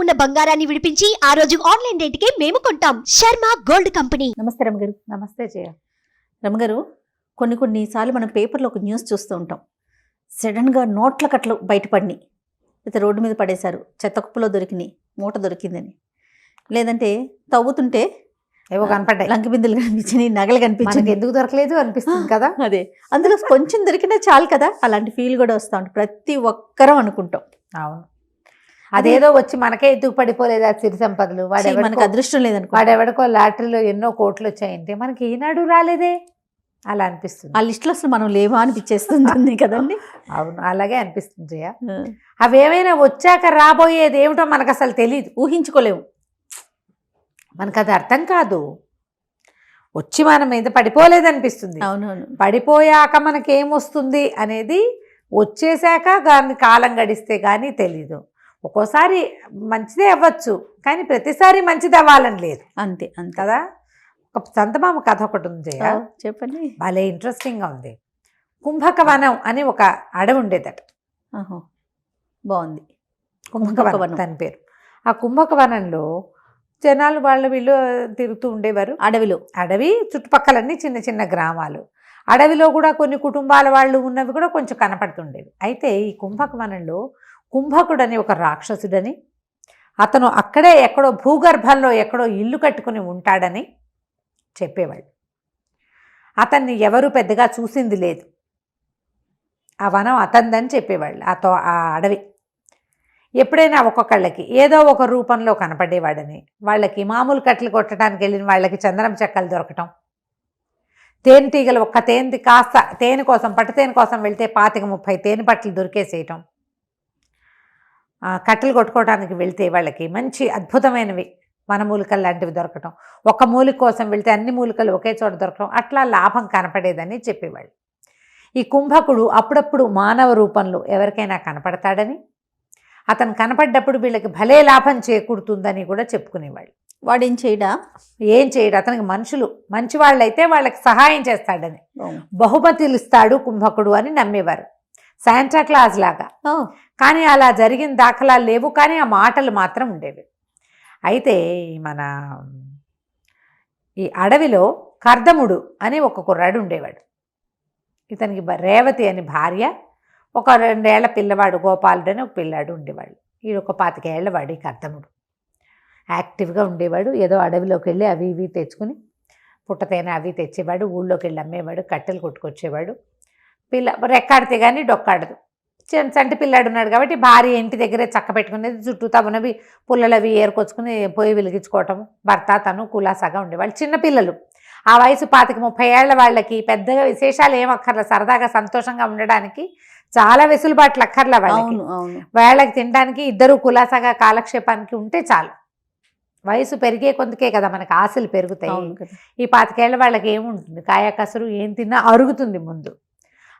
ఉన్న బంగారాన్ని విడిపించి ఆ రోజు ఆన్లైన్ రేటుకే మేము కొంటాం. Sharma gold company. నమస్తే రమగారు. నమస్తే జయ. రమగారు, కొన్నిసార్లు మనం పేపర్లో ఒక న్యూస్ చూస్తూ ఉంటాం. సడన్గా నోట్ల కట్టలు బయటపడినాయి, అయితే రోడ్డు మీద పడేశారు, చెత్త కుప్పలో దొరికినాయి, మూట దొరికిందని. లేదంటే తవ్వుతుంటే ఏవో కనపడ్డాయి, లంక బిందులు కనిపించినాయి, నగలు కనిపించింది. ఎందుకు దొరకలేదు అనిపిస్తుంది కదా. అదే, అందులో కొంచెం దొరికినా చాలు కదా, అలాంటి ఫీల్ కూడా వస్తూ ఉంటుంది. ప్రతి ఒక్కరం అనుకుంటాం. అవును, అదేదో వచ్చి మనకే ఎత్తుకు పడిపోలేదు ఆ సిరి సంపదలు. మనకు అదృష్టం లేదనుకో, వాడెవడికో లాటరీలో ఎన్నో కోట్లు వచ్చాయంటే మనకి ఈనాడు రాలేదే అలా అనిపిస్తుంది. ఆ లిస్టులో అసలు మనం లేవా అనిపించేస్తుంది కదండి. అవును, అలాగే అనిపిస్తుంది జయ. అవేమైనా వచ్చాక రాబోయేది ఏమిటో మనకు అసలు తెలియదు, ఊహించుకోలేము. మనకు అది అర్థం కాదు. వచ్చి మన మీద పడిపోలేదనిపిస్తుంది. అవునవును, పడిపోయాక మనకేమొస్తుంది అనేది వచ్చేసాక దాన్ని కాలం గడిస్తే కానీ తెలీదు. ఒక్కోసారి మంచిదే అవ్వచ్చు, కానీ ప్రతిసారి మంచిది అవ్వాలని లేదు. అంతే అంతే కదా. ఒక చందమామ కథ ఒకటి ఉంది జయ, చెప్పండి. భలే ఇంట్రెస్టింగ్గా ఉంది. కుంభకవనం అని ఒక అడవి ఉండేదట. బాగుంది. కుంభకవనం తన పేరు. ఆ కుంభకవనంలో జనాలు వీళ్ళు తిరుగుతూ ఉండేవారు. అడవి చుట్టుపక్కలన్నీ చిన్న చిన్న గ్రామాలు. అడవిలో కూడా కొన్ని కుటుంబాల వాళ్ళు ఉన్నవి కూడా కొంచెం కనపడుతుండేవి. అయితే ఈ కుంభకవనంలో కుంభకుడని ఒక రాక్షసుడని, అతను అక్కడే ఎక్కడో భూగర్భంలో ఎక్కడో ఇల్లు కట్టుకుని ఉంటాడని చెప్పేవాళ్ళు. అతన్ని ఎవరు పెద్దగా చూసింది లేదు. ఆ వనం అతందని చెప్పేవాళ్ళు. ఆ అడవి ఎప్పుడైనా ఒక్కొక్కళ్ళకి ఏదో ఒక రూపంలో కనపడేవాడని, వాళ్ళకి మామూలు కట్టలు కొట్టడానికి వెళ్ళిన వాళ్ళకి చందనం చెక్కలు దొరకటం, తేనెటీగలు ఒక్క తేనె కాస్త తేనె కోసం పట్టుతేనె కోసం వెళ్తే 25-30 తేనె పట్టలు దొరికేసేయటం, కట్టెలు కొట్టుకోవడానికి వెళ్తే వాళ్ళకి మంచి అద్భుతమైనవి వనమూలికలు లాంటివి దొరకటం, ఒక మూలిక కోసం వెళ్తే అన్ని మూలికలు ఒకే చోట దొరకటం, అట్లా లాభం కనపడేదని చెప్పేవాళ్ళు. ఈ కుంభకుడు అప్పుడప్పుడు మానవ రూపంలో ఎవరికైనా కనపడతాడని, అతను కనపడ్డప్పుడు వీళ్ళకి భలే లాభం చేకూరుతుందని కూడా చెప్పుకునేవాళ్ళు. వాడు ఏం చేయడు, అతనికి మనుషులు మంచి వాళ్ళైతే వాళ్ళకి సహాయం చేస్తాడని, బహుమతులు ఇస్తాడు కుంభకుడు అని నమ్మేవారు, శాంటా క్లాస్ లాగా. కానీ అలా జరిగిన దాఖలాలు లేవు, కానీ ఆ మాటలు మాత్రం ఉండేవి. అయితే ఈ అడవిలో కర్దముడు అని ఒక కుర్రాడు ఉండేవాడు. ఇతనికి రేవతి అని భార్య, ఒక 2 ఏళ్ల పిల్లవాడు గోపాలుడు అని ఒక పిల్లాడు ఉండేవాడు. ఈ ఒక 25 ఏళ్ల వాడు ఈ కర్దముడు. యాక్టివ్గా ఉండేవాడు. ఏదో అడవిలోకి వెళ్ళి అవి ఇవి తెచ్చుకుని పుట్టతేనె అవి తెచ్చేవాడు, ఊళ్ళోకి వెళ్ళి అమ్మేవాడు, కట్టెలు కొట్టుకొచ్చేవాడు. రెక్కాడితే కానీ డొక్కాడదు. చంటి పిల్లాడు ఉన్నాడు కాబట్టి భార్య ఇంటి దగ్గరే చక్క పెట్టుకునేది, చుట్టూ తవ్వునవి పుల్లలు అవి ఏరుకొచ్చుకుని పొయ్యి వెలిగించుకోవటం, భర్త తను కులాసాగా ఉండేవాళ్ళు. చిన్నపిల్లలు ఆ వయసు 25-30 ఏళ్ల వాళ్ళకి పెద్దగా విశేషాలు ఏమక్కర్ల, సరదాగా సంతోషంగా ఉండడానికి చాలా వెసులుబాట్లు అక్కర్ల వాళ్ళకి. వాళ్ళకి తినడానికి ఇద్దరు కులాసాగా కాలక్షేపానికి ఉంటే చాలు. వయసు పెరిగే కొందుకే కదా మనకు ఆశలు పెరుగుతాయి. ఈ 25 ఏళ్ల వాళ్ళకి ఏముంటుంది, కాయ కసురు ఏం తిన్నా అరుగుతుంది ముందు.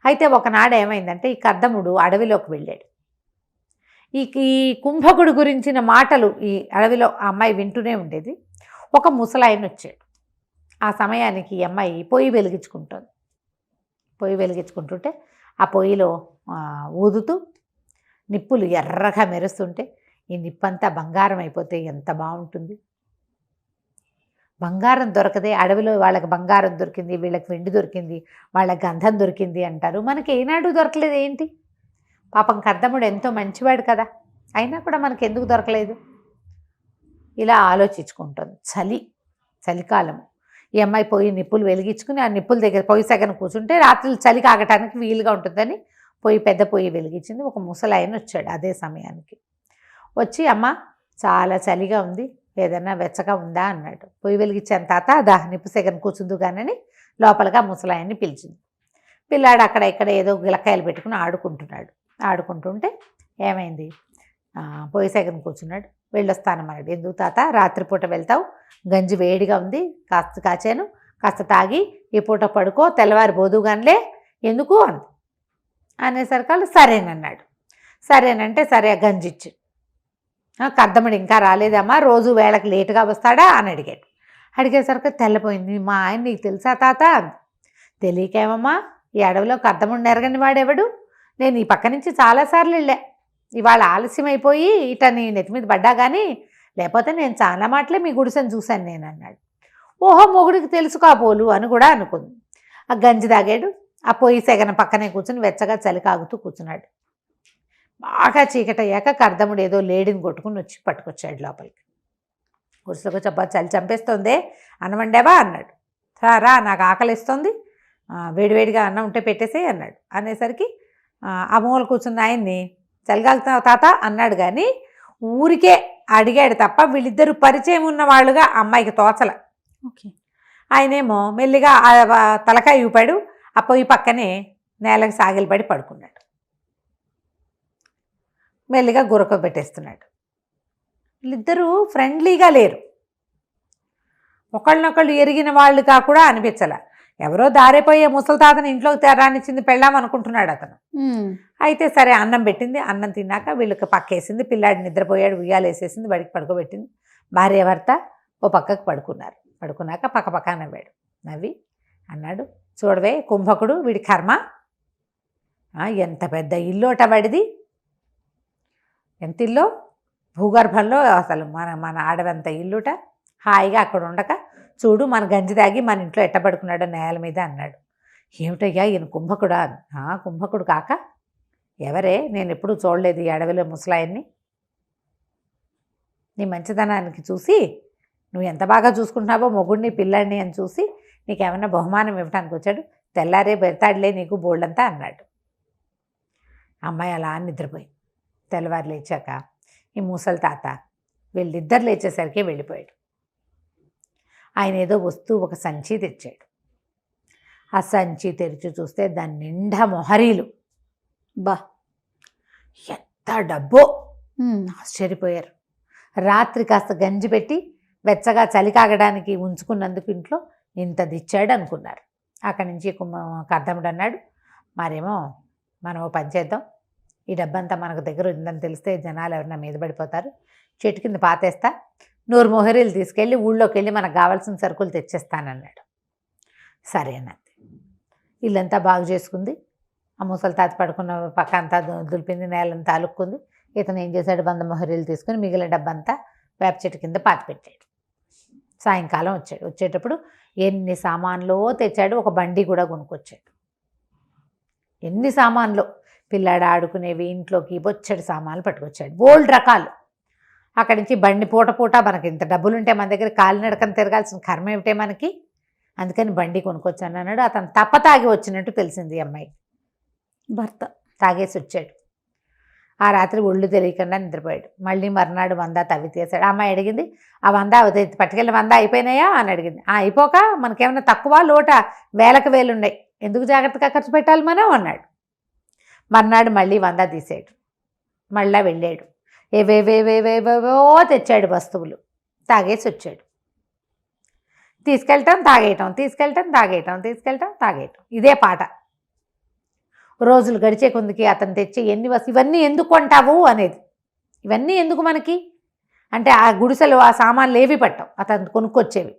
అయితే ఒకనాడు ఏమైందంటే ఈ కర్దముడు అడవిలోకి వెళ్ళాడు. ఈ కుంభకుడు గురించిన మాటలు ఈ అడవిలో ఆ అమ్మాయి వింటూనే ఉండేది. ఒక ముసలాయన వచ్చాడు. ఆ సమయానికి ఈ అమ్మాయి పొయ్యి వెలిగించుకుంటుంది. పొయ్యి వెలిగించుకుంటుంటే ఆ పొయ్యిలో ఊదుతూ నిప్పులు ఎర్రగా మెరుస్తుంటే, ఈ నిప్పంతా బంగారం అయిపోతే ఎంత బాగుంటుంది. బంగారం దొరకదే, అడవిలో వాళ్ళకి బంగారం దొరికింది, వీళ్ళకి వెండి దొరికింది, వాళ్ళకి గంధం దొరికింది అంటారు. మనకి ఏనాడు దొరకలేదు ఏంటి? పాపం కర్దముడు ఎంతో మంచివాడు కదా, అయినా కూడా మనకి ఎందుకు దొరకలేదు? ఇలా ఆలోచించుకుంటుంది. చలికాలం. ఈ అమ్మాయి పొయ్యి నిప్పులు వెలిగించుకుని ఆ నిప్పుల దగ్గర పొయ్యి సగన కూర్చుంటే రాత్రులు చలి కాగటానికి వీలుగా ఉంటుందని పెద్ద పొయ్యి వెలిగించింది. ఒక ముసలాయన వచ్చాడు అదే సమయానికి. వచ్చి అమ్మ చాలా చలిగా ఉంది, ఏదన్నా వెచ్చగా ఉందా అన్నాడు. పొయ్యి వెలిగించాను తాత, నిప్పు సెగను కూర్చుందు కానీ లోపలగా ముసలాయన్ని పిలిచింది. పిల్లాడు అక్కడ ఇక్కడ ఏదో గిలకాయలు పెట్టుకుని ఆడుకుంటుంటే ఏమైంది, పొయ్యి సెగను కూర్చున్నాడు. వెళ్ళొస్తానన్నాడు. ఎందుకు తాత, రాత్రిపూట వెళ్తావు, గంజి వేడిగా ఉంది, కాస్త కాచాను, కాస్త తాగి ఈ పూట పడుకో, తెల్లవారి బోదుగానిలే ఎందుకు అనేసరికి సరేనన్నాడు. సరేనంటే సరే గంజి ఇచ్చి, కర్దముడు ఇంకా రాలేదమ్మా, రోజు వేళకి లేటుగా వస్తాడా అని అడిగేసరికి తెల్లపోయింది. మా ఆయన నీకు తెలుసా తాత? తెలియకేమమ్మా, ఈ అడవిలో కర్దముడిని ఎరగని వాడెవడు, నేను ఈ పక్క నుంచి చాలాసార్లు వెళ్ళా, ఇవాళ ఆలస్యం అయిపోయి ఇట నీ నెత్తి మీద పడ్డా కానీ లేకపోతే నేను చాలా మాటలే మీ గుడిసెని చూశాను నేను అన్నాడు. ఓహో మొగుడికి తెలుసు కాబోలు అని కూడా అనుకుంది. ఆ గంజి తాగాడు. ఆ పొయ్యి సెగన పక్కనే కూర్చుని వెచ్చగా చలి కాగుతూ కూర్చున్నాడు. బాగా చీకటయ్యాక కర్దముడు ఏదో లేడీని కొట్టుకుని వచ్చి పట్టుకొచ్చాడు లోపలికి. గుడిసెలకు చెప్పా చలి చంపేస్తుందే అన్నం వండావా అన్నాడు. రా నాకు ఆకలిస్తుంది, వేడివేడిగా అన్నం ఉంటే పెట్టేసే అన్నాడు. అనేసరికి ఆ మూల కూర్చున్న ఆయన్ని చలిగాగుతున్నావు తాత అన్నాడు. కానీ ఊరికే అడిగాడు తప్ప వీళ్ళిద్దరూ పరిచయం ఉన్న వాళ్ళుగా అమ్మాయికి తోచల. ఓకే. ఆయనేమో మెల్లిగా తలకాయ ఊపాడు. ఆ పొయ్యి పక్కనే నేలకు సాగిలపడి పడుకున్నాడు. మెల్లిగా గురక పెట్టేస్తున్నాడు. వీళ్ళిద్దరూ ఫ్రెండ్లీగా లేరు. ఒకళ్ళనొకళ్ళు ఎరిగిన వాళ్ళుగా కూడా అనిపించాల. ఎవరో దారిపోయే ముసలి తాతని ఇంట్లోకి రానిచ్చింది పెళ్ళాం అనుకుంటున్నాడు అతను. అయితే సరే అన్నం పెట్టింది. అన్నం తిన్నాక వీళ్ళకి పక్కేసింది. పిల్లాడి నిద్రపోయాడు. ఉయ్యాలేసేసింది. బడికి పడుకోబెట్టింది. భార్య భర్త ఓ పక్కకు పడుకున్నారు. పడుకున్నాక పక్క నవ్వాడు. నవ్వి అన్నాడు, చూడవే కుంభకుడు వీడి కర్మ, ఎంత పెద్ద ఇల్లోట వాడిది. ఎంత ఇల్లో భూగర్భంలో అసలు మన ఆడవంత ఇల్లుట. హాయిగా అక్కడ ఉండక చూడు మన గంజి తాగి మన ఇంట్లో ఎట్టబడుకున్నాడో నేల మీద అన్నాడు. ఏమిటయ్యా ఈయన కుంభకుడా? కుంభకుడు కాక ఎవరే, నేను ఎప్పుడూ చూడలేదు ఈ అడవిలో ముసలాయన్ని. నీ మంచితనానికి చూసి నువ్వు ఎంత బాగా చూసుకుంటున్నావో మొగుడిని పిల్లాడిని అని చూసి నీకేమన్నా బహుమానం ఇవ్వడానికి వచ్చాడు. తెల్లారే పెడతాడులే నీకు బోల్డంతా అన్నాడు. అమ్మాయి అలా నిద్రపోయి తెల్లవారు లేచాక ఈ ముసలి తాత వీళ్ళిద్దరు లేచేసరికి వెళ్ళిపోయాడు. ఆయన ఏదో వస్తువు ఒక సంచి తెచ్చాడు. ఆ సంచి తెరిచి చూస్తే దాని నిండా మొహరీలు. బా ఎంత డబ్బో! ఆశ్చర్యపోయారు. రాత్రి కాస్త గంజి పెట్టి వెచ్చగా చలి కాగడానికి ఉంచుకున్నందుకు ఇంట్లో ఇంత తెచ్చాడు అనుకున్నారు. అక్కడి నుంచి కర్దముడు అన్నాడు, మరేమో మనం ఓ పని చేద్దాం, ఈ డబ్బంతా మనకు దగ్గర ఉందని తెలిస్తే జనాలు ఎవరన్నా మీద పడిపోతారు. చెట్టు కింద పాతేస్తా, 100 మొహరీలు తీసుకెళ్ళి ఊళ్ళోకి వెళ్ళి మనకు కావాల్సిన సరుకులు తెచ్చేస్తానన్నాడు. సరే అన్నది. ఇల్లంతా బాగు చేసుకుంది. ఆ ముసలి తాత పడుకున్న పక్క అంతా దులిపింది, నేలంతా అలుక్కుంది. ఇతను ఏం చేశాడు, 100 మొహరీలు తీసుకుని మిగిలిన డబ్బంతా వేప చెట్టు కింద పాతి పెట్టాడు. సాయంకాలం వచ్చాడు. వచ్చేటప్పుడు ఎన్ని సామాన్లో తెచ్చాడు. ఒక బండి కూడా కొనుక్కొచ్చాడు. ఎన్ని సామాన్లు, పిల్లాడు ఆడుకునేవి, ఇంట్లోకి బొచ్చడి సామాన్లు పట్టుకొచ్చాడు. బోల్డ్ రకాలు. అక్కడి నుంచి బండి పూట మనకి ఇంత డబ్బులుంటే మన దగ్గర కాలినడకని తిరగాల్సిన కర్మ ఏమిటే మనకి, అందుకని బండి కొనుక్కొచ్చాను అన్నాడు. అతను తాగి వచ్చినట్టు తెలిసింది అమ్మాయి. భర్త తాగేసి వచ్చాడు. ఆ రాత్రి ఒళ్ళు తెలియకుండా నిద్రపోయాడు. మళ్ళీ మర్నాడు 100 తవ్వి తీసాడు. అమ్మాయి అడిగింది, ఆ 100 పట్టుకెళ్ళి 100 అయిపోయినాయా అని అడిగింది. అయిపోక మనకేమన్నా తక్కువ లోట వేలకు వేలున్నాయి, ఎందుకు జాగ్రత్తగా ఖర్చు పెట్టాలి మనం అన్నాడు. మర్నాడు మళ్ళీ 100 తీసాడు. మళ్ళా వెళ్ళాడు. ఏవేవేవేవేవేవో తెచ్చాడు వస్తువులు. తాగేసి వచ్చాడు. తీసుకెళ్ళటం తాగేయటం, తీసుకెళ్ళటం తాగేయటం, తీసుకెళ్ళటం తాగేయటం, ఇదే పాట. రోజులు గడిచే కొందికి అతను తెచ్చి ఇవన్నీ ఎందుకు కొంటావు అనేది, ఇవన్నీ ఎందుకు మనకి అంటే ఆ గుడిసెలు ఆ సామాన్లు ఏవి పట్టవు, అతను కొనుక్కొచ్చేవి.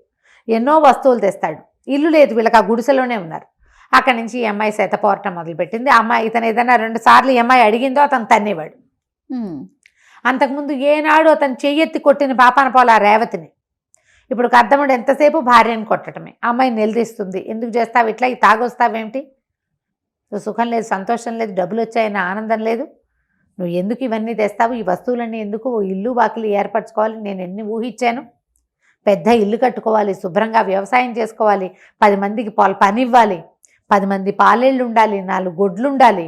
ఎన్నో వస్తువులు తెస్తాడు. ఇల్లు లేదు వీళ్ళకి, ఆ గుడిసెలోనే ఉన్నారు. అక్కడి నుంచి ఈ అమ్మాయి చేత పోరటం మొదలుపెట్టింది. అమ్మాయి ఇతను ఏదైనా 2 సార్లు ఈ అమ్మాయి అడిగిందో అతను తన్నేవాడు. అంతకుముందు ఏనాడు అతను చెయ్యెత్తి కొట్టిన పాపాన పోలా రేవతిని. ఇప్పుడు కర్దముడు ఎంతసేపు భార్యను కొట్టడమే. అమ్మాయి నిలదీస్తుంది, ఎందుకు చేస్తావు ఇట్లా, ఈ తాగొస్తావేమిటి, సుఖం లేదు, సంతోషం లేదు, డబ్బులు వచ్చాయన్న ఆనందం లేదు, నువ్వు ఎందుకు ఇవన్నీ తెస్తావు, ఈ వస్తువులన్నీ ఎందుకు, ఇల్లు వాకిలి ఏర్పరచుకోవాలి, నేను ఎన్ని ఊహించాను, పెద్ద ఇల్లు కట్టుకోవాలి, శుభ్రంగా వ్యవసాయం చేసుకోవాలి, 10 మందికి పని ఇవ్వాలి, 10 మంది పాలేళ్ళు ఉండాలి, 4 గొడ్లు ఉండాలి,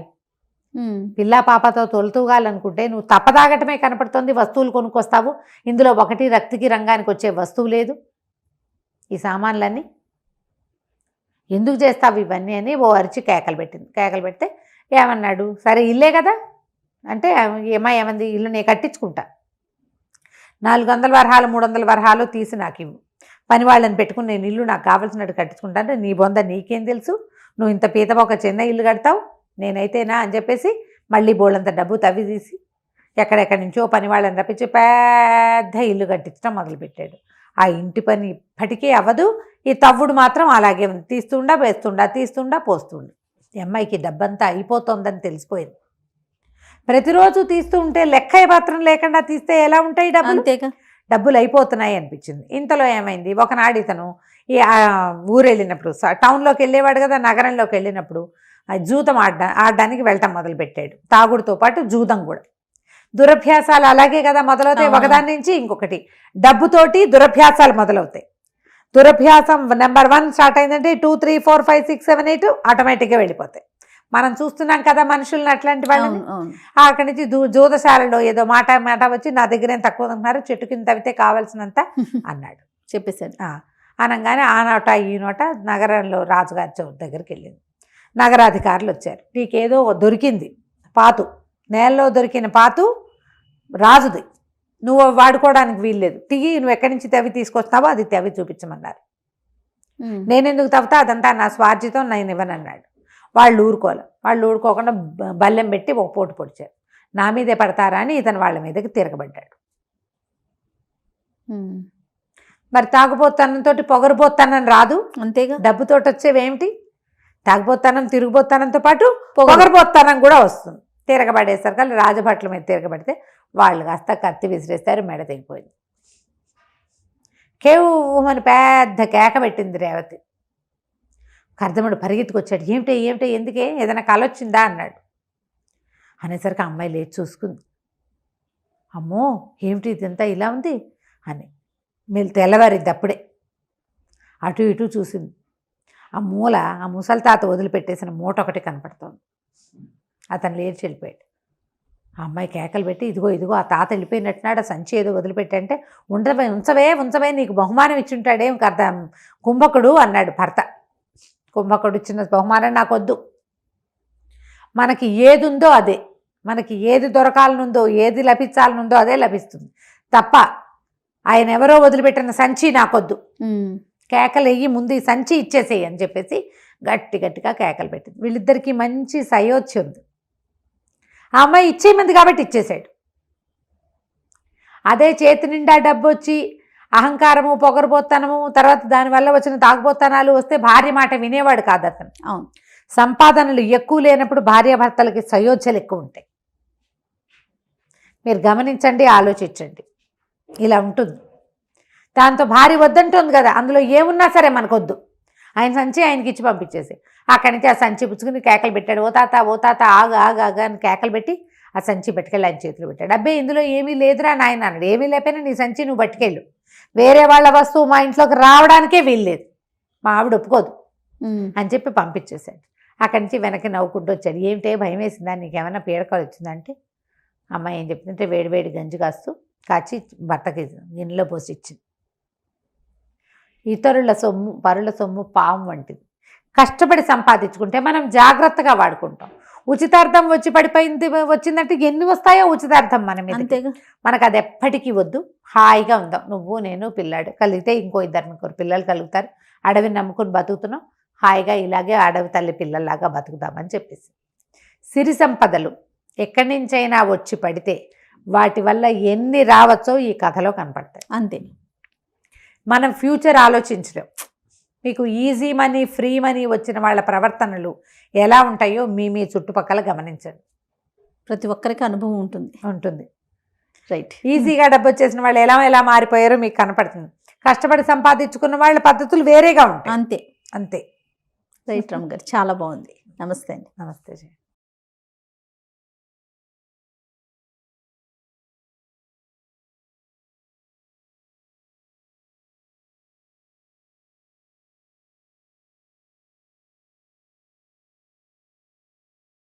పిల్లా పాపతో తొలుతూగాలనుకుంటే నువ్వు తప్పదాగటమే కనపడుతుంది, వస్తువులు కొనుక్కొస్తావు, ఇందులో ఒకటి రక్తికి రంగానికి వచ్చే వస్తువు లేదు, ఈ సామాన్లన్నీ ఎందుకు చేస్తావు ఇవన్నీ అని ఓ అరిచి కేకలు పెట్టింది. కేకలు పెడితే ఏమన్నాడు, సరే ఇల్లే కదా అంటే ఏమంది, ఇల్లు నేను కట్టించుకుంటా, 400 వరహాలు 300 వరహాలు తీసి నాకు ఇవ్వు, పని వాళ్ళని పెట్టుకుని నేను ఇల్లు నాకు కావాల్సినట్టు కట్టించుకుంటా అంటే నీ బొంద నీకేం తెలుసు, నువ్వు ఇంత పీతవ ఒక చిన్న ఇల్లు కడతావు, నేనైతేనా అని చెప్పేసి మళ్ళీ బోళ్ళంత డబ్బు తవ్వి తీసి ఎక్కడెక్కడి నుంచో పని వాళ్ళని రప్పించి పెద్ద ఇల్లు కట్టించడం మొదలుపెట్టాడు. ఆ ఇంటి పని ఇప్పటికీ అవ్వదు, ఈ తవ్వుడు మాత్రం అలాగే ఉంది, తీస్తుండా వేస్తుండా, తీస్తుండా పోస్తుండా. ఈ అమ్మాయికి డబ్బంతా అయిపోతుందని తెలిసిపోయింది. ప్రతిరోజు తీస్తూ ఉంటే లెక్క పత్రం లేకుండా తీస్తే ఎలా ఉంటాయి డబ్బులు? అంతేగా. డబ్బులు అయిపోతున్నాయి అనిపించింది. ఇంతలో ఏమైంది, ఒకనాడు ఇతను ఈ ఊరు వెళ్ళినప్పుడు టౌన్లోకి వెళ్ళేవాడు కదా, నగరంలోకి వెళ్ళినప్పుడు జూదం ఆడడానికి వెళ్ళటం మొదలుపెట్టాడు. తాగుడుతో పాటు జూదం కూడా. దురభ్యాసాలు అలాగే కదా మొదలవుతాయి, ఒకదాని నుంచి ఇంకొకటి. డబ్బుతోటి దురభ్యాసాలు మొదలవుతాయి. దురభ్యాసం నెంబర్ 1 స్టార్ట్ అయిందంటే 2, 3, 4, 5, 6, 7, 8 ఆటోమేటిక్గా వెళ్ళిపోతాయి. మనం చూస్తున్నాం కదా మనుషుల్ని, అట్లాంటి వాళ్ళని. అక్కడి నుంచి జూదశాలలో ఏదో మాట వచ్చి నా దగ్గర ఏం తక్కువ ఉన్నారు, చెట్టు కింద తవ్వితే కావాల్సినంత అన్నాడు, చెప్పేశాడు. అనగానే ఆ నోట ఈ నోట నగరంలో రాజుగారి చౌతి దగ్గరికి వెళ్ళింది. నగరాధికారులు వచ్చారు. నీకేదో దొరికింది పాతు, నేలలో దొరికిన పాతు రాజుది, నువ్వు వాడుకోవడానికి వీల్లేదు, తిగి నువ్వు ఎక్కడి నుంచి తవ్వి తీసుకొస్తావో అది తవ్వి చూపించమన్నారు. నేనెందుకు తవ్వుతా, అదంతా నా స్వార్జితం, నేను ఇవ్వనన్నాడు. వాళ్ళు ఊరుకోకుండా బల్లెం పెట్టి ఒక పోటు పొడిచారు. నా మీదే పడతారా అని ఇతను వాళ్ళ మీదకి తిరగబడ్డాడు. మరి తాగుబోతనంతో పొగరుబోతానం రాదు, అంతేగా. డబ్బుతోటి వచ్చేవేమిటి? తాగుబోతానం తిరుగుబోతానంతో పాటు పొగరుబోతానం కూడా వస్తుంది. తిరగబడేసరికి రాజభట్ల మీద తిరగబడితే వాళ్ళు కాస్త కత్తి విసిరేస్తారు, మెడ తెగిపోయింది. కేవమని పెద్ద కేక పెట్టింది రేవతి. కర్దముడు పరిగెత్తుకొచ్చాడు. ఏమిటే ఎందుకే, ఏదైనా కల వచ్చిందా అన్నాడు. అనేసరికి అమ్మాయి లేచి చూసుకుంది. అమ్మో ఏమిటి ఇదంతా ఇలా ఉంది అని. మీరు తెల్లవారిద్ది అప్పుడే. అటు ఇటు చూసింది. ఆ ముసలి తాత వదిలిపెట్టేసిన మూట ఒకటి కనపడుతోంది. అతను లేచి వెళ్ళిపోయాడు. ఆ అమ్మాయి కేకలు పెట్టి ఇదిగో ఆ తాత వెళ్ళిపోయినట్టున్నాడు, ఆ సంచి ఏదో వదిలిపెట్టంటే ఉంచవే నీకు బహుమానం ఇచ్చుంటాడేం కర్ద కుంభకుడు అన్నాడు భర్త. కుంభకుడు ఇచ్చిన బహుమానం నాకొద్దు. మనకి ఏది ఉందో అదే, మనకి ఏది దొరకాలనుందో ఏది లభించాలనుందో అదే లభిస్తుంది తప్ప ఆయన ఎవరో వదిలిపెట్టిన సంచి నాకొద్దు. కేకలు వెయ్యి, ముందు ఈ సంచి ఇచ్చేసేయి అని చెప్పేసి గట్టిగా కేకలు పెట్టింది. వీళ్ళిద్దరికీ మంచి సయోధ్య ఉంది. ఆ అమ్మాయి ఇచ్చేమంది కాబట్టి ఇచ్చేసాడు. అదే చేతి నిండా డబ్బు వచ్చి అహంకారము, పొగరుబోత్తనము, తర్వాత దానివల్ల వచ్చిన తాగుబోత్తనాలు వస్తే భార్య మాట వినేవాడు కాదు అతను. అవును, సంపాదనలు ఎక్కువ లేనప్పుడు భార్యాభర్తలకి సయోధ్యలు ఎక్కువ ఉంటాయి. మీరు గమనించండి, ఆలోచించండి. ఇలా ఉంటుంది. దాంతో భార్య వద్దంటుంది కదా, అందులో ఏమున్నా సరే మనకొద్దు, ఆయన సంచి ఆయనకి ఇచ్చి పంపించేసి అక్కడి నుంచి ఆ సంచి పుచ్చుకుని కేకలు పెట్టాడు. ఓ తాత ఆగా అని కేకలు పెట్టి ఆ సంచి పట్టుకెళ్ళి ఆయన చేతిలో పెట్టాడు. అబ్బే ఇందులో ఏమీ లేదురా నాయన అన్నాడు. ఏమీ లేకపోయినా నీ సంచి నువ్వు పట్టుకెళ్ళు, వేరే వాళ్ళ వస్తువు మా ఇంట్లోకి రావడానికే వీల్లేదు, మా ఆవిడ ఒప్పుకోదు అని చెప్పి పంపించేశాడు. అక్కడి నుంచి వెనక్కి నవ్వుకుంటూ వచ్చాడు. ఏమిటే భయం వేసిందా, నీకేమైనా పీడకలు వచ్చిందంటే అమ్మాయి ఏం చెప్తుంటే వేడివేడి గంజి కాచి భర్తకి గిన్నెలో పోసి ఇచ్చింది. ఇతరుల సొమ్ము పరుల సొమ్ము పాము వంటిది. కష్టపడి సంపాదించుకుంటే మనం జాగ్రత్తగా వాడుకుంటాం. ఉచితార్థం వచ్చి పడిపోయింది వచ్చిందంటే ఎన్ని వస్తాయో ఉచితార్థం మన మీద. అంతేగా, మనకు అది ఎప్పటికీ వద్దు. హాయిగా ఉందాం, నువ్వు నేను పిల్లాడు, కలిగితే ఇంకో 2-3 పిల్లలు కలుగుతారు. అడవిని నమ్ముకుని బతుకుతున్నాం, హాయిగా ఇలాగే అడవి తల్లి పిల్లల్లాగా బతుకుదామని చెప్పేసి. సిరి సంపదలు ఎక్కడి నుంచైనా వచ్చి పడితే వాటి వల్ల ఎన్ని రావచ్చో ఈ కథలో కనపడతాయి. అంతే, మనం ఫ్యూచర్ ఆలోచించలేం. మీకు ఈజీ మనీ, ఫ్రీ మనీ వచ్చిన వాళ్ళ ప్రవర్తనలు ఎలా ఉంటాయో మీ చుట్టుపక్కల గమనించండి. ప్రతి ఒక్కరికి అనుభవం ఉంటుంది. రైట్. ఈజీగా డబ్బు వచ్చేసిన వాళ్ళు ఎలా మారిపోయారో మీకు కనపడుతుంది. కష్టపడి సంపాదించుకున్న వాళ్ళ పద్ధతులు వేరేగా ఉంటాయి. అంతే. రైట్ రమ్మ గారు, చాలా బాగుంది. నమస్తే అండి. నమస్తే.